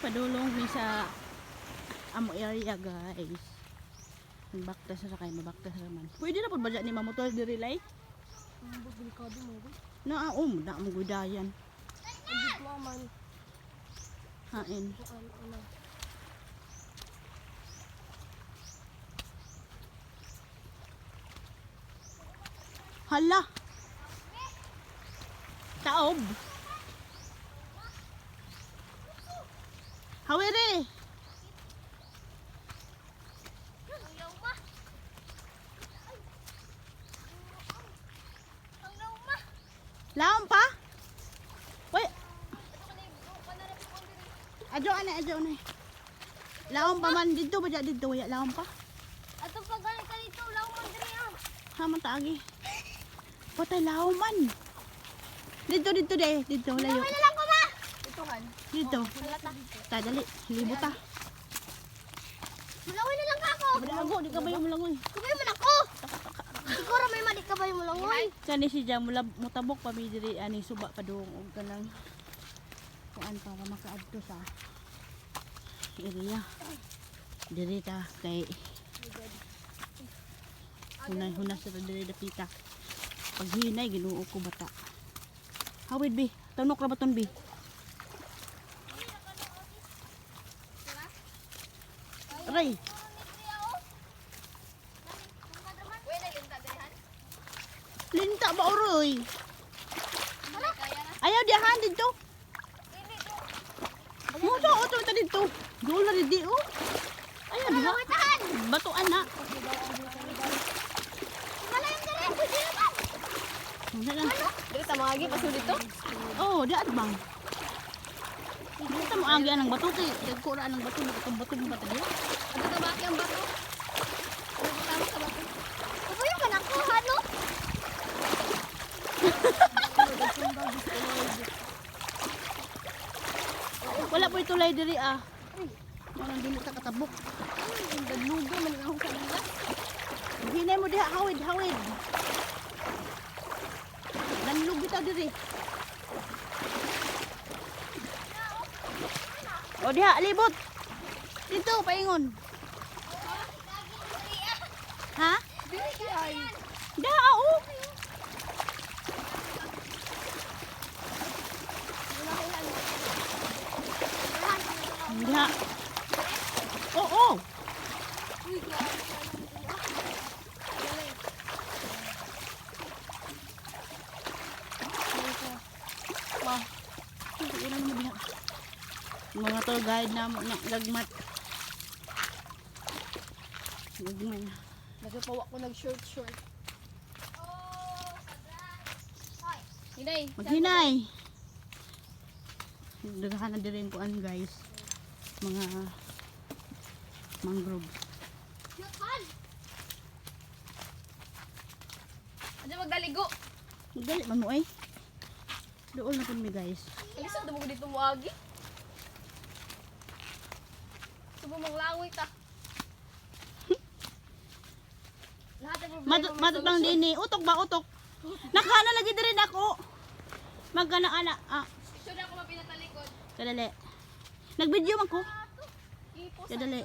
Padulong mi sa amo area guys. Mabaktas sa kay mabaktas naman. Pwede na pud ba ni mamotor diri lay? Delikado mo. Na na mo gudayan. Hindi ko man. Hain. Ano. Hala. Taob. Hawere. Laom pa? Wait. Ajo ana. Laom pa man dito ba dito wala laom pa? Ato pa galing ka dito, law man diri ah. Ha man taagi. Patay laom man. Dito dito layo. Wala lang ko ma. Ito kan. Dito. Halata. Ta dali, libo ta. Mulawin na lang ka ako. Ako di ka ba yung mulangoy? Kabay mo na ko. Siguro may mali ka ba yung mulangoy? Kani si Jam mutabok pa mi diri ani suba pa doong og kanang kuan para makaadto sa area. Diri ta kay hunay sa diri dapita. Pag hinay Ginoo ko bata. Hawid bi, tanok ra baton bi. Aray. Linta ba oroy? Ayaw dihan dito. Mo sa auto ta dito. Doon na di oh. Ayaw diha. Batuan na. Dito sa mga agi paso dito. Oh, di bang. Dito mo agi anang bato kay dagko ra anang bato bato bato diha. Ano ta baki ang bato? Ano tama sa bato? Ubo yung anak ko, halo. Wala po itulay diri ah. Wala dili ka katabok. Ang dadlugo man ako sa ila. Hinay mo diha hawid. Danlog bitaw diri. O diha libot. Dito paingon. Ha? Diha oh. Diha. Oh. Mga tour guide na gagmat. Gagman. Nagapawa ko nag-short. Hinay. Maghinay. Daghan na din kuan guys. Mga mangrove. Ano magdaligo? Dali man mo ay. Doon na pud mi guys. Alisa damo ko dito muagi. Subo manglangoy ta. Lahat ng problema. Matutang din ni utok ba utok. Nakana lagi diri nako. Magana ana. Sure ako mapinatalikod. Kadali. Nag-video man ko. Ipo sa Kadali.